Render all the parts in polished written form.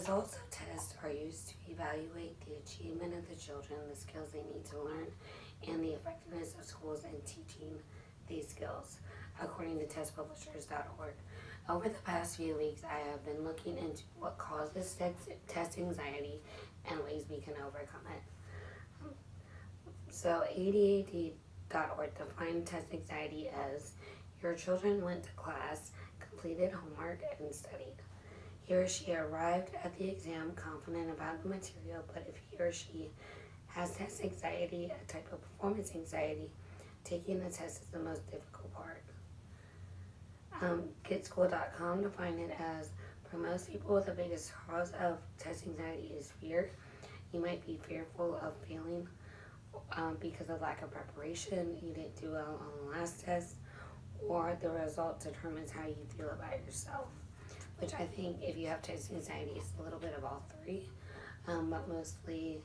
results of tests are used to evaluate the achievement of the children, the skills they need to learn, and the effectiveness of schools in teaching these skills, according to testpublishers.org. Over the past few weeks, I have been looking into what causes test anxiety and ways we can overcome it. So, ADAD.org defined test anxiety as your children went to class, completed homework, and studied. He or she arrived at the exam confident about the material, but if he or she has test anxiety, a type of performance anxiety, taking the test is the most difficult part. GetSchool.com defined it as, for most people, the biggest cause of test anxiety is fear. You might be fearful of failing because of lack of preparation, you didn't do well on the last test, or the result determines how you feel about yourself. Which I think if you have test anxiety, it's a little bit of all three, but mostly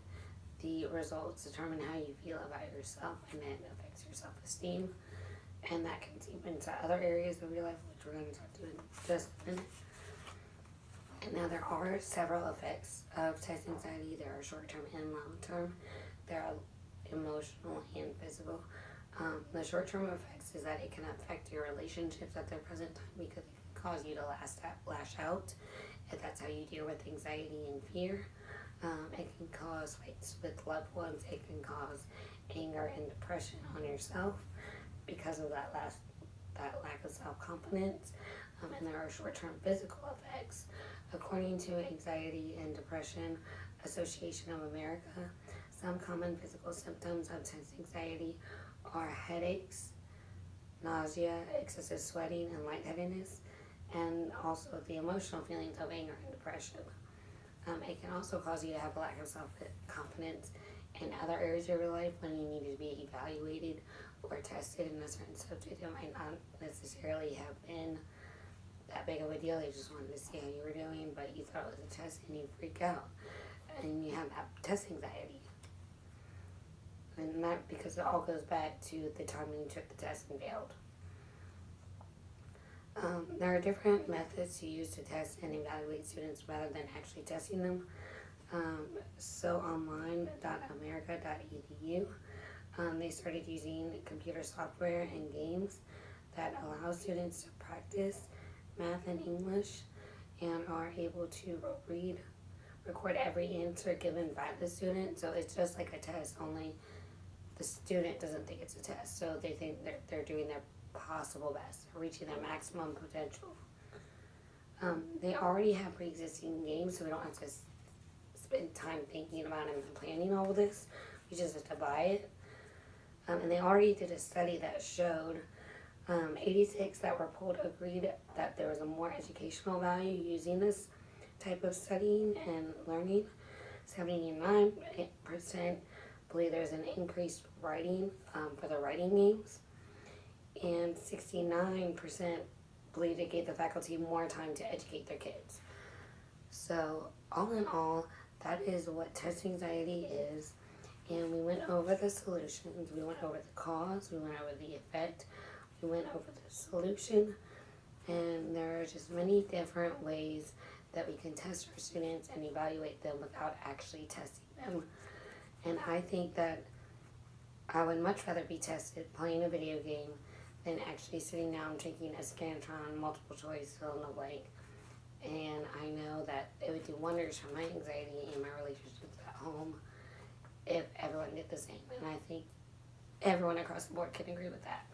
the results determine how you feel about yourself, and it affects your self-esteem, and that can seep into other areas of your life, which we're going to talk to in just a minute. And now there are several effects of test anxiety. There are short-term and long-term. There are emotional and physical. The short-term effects is that it can affect your relationships at the present time because it can cause you to lash out, if that's how you deal with anxiety and fear. It can cause fights with loved ones. It can cause anger and depression on yourself because of that lack of self-confidence. And there are short-term physical effects. According to Anxiety and Depression Association of America, some common physical symptoms of test anxiety are headaches, nausea, excessive sweating, and lightheadedness, and also the emotional feelings of anger and depression. It can also cause you to have a lack of self-confidence in other areas of your life when you need to be evaluated or tested in a certain subject. It might not necessarily have been that big of a deal. They just wanted to see how you were doing, but you thought it was a test and you freak out and you have that test anxiety. And that because it all goes back to the time when you took the test and failed. There are different methods to use to test and evaluate students rather than actually testing them. So online.america.edu, they started using computer software and games that allow students to practice math and English and are able to record every answer given by the student. So it's just like a test, only the student doesn't think it's a test. So they think they're doing their possible best, reaching their maximum potential. They already have pre-existing games, so we don't have to spend time thinking about it and planning all of this. We just have to buy it. And they already did a study that showed 86 that were polled agreed that there was a more educational value using this type of studying and learning. 79% believe there's an increased writing for the writing games, and 69% believe it gave the faculty more time to educate their kids. So all in all, that is what test anxiety is. And we went over the solutions, we went over the cause, we went over the effect, we went over the solution, and there are just many different ways that we can test our students and evaluate them without actually testing them. And I think that I would much rather be tested playing a video game than actually sitting down taking a Scantron multiple choice fill in the blank. And I know that it would do wonders for my anxiety and my relationships at home if everyone did the same. And I think everyone across the board can agree with that.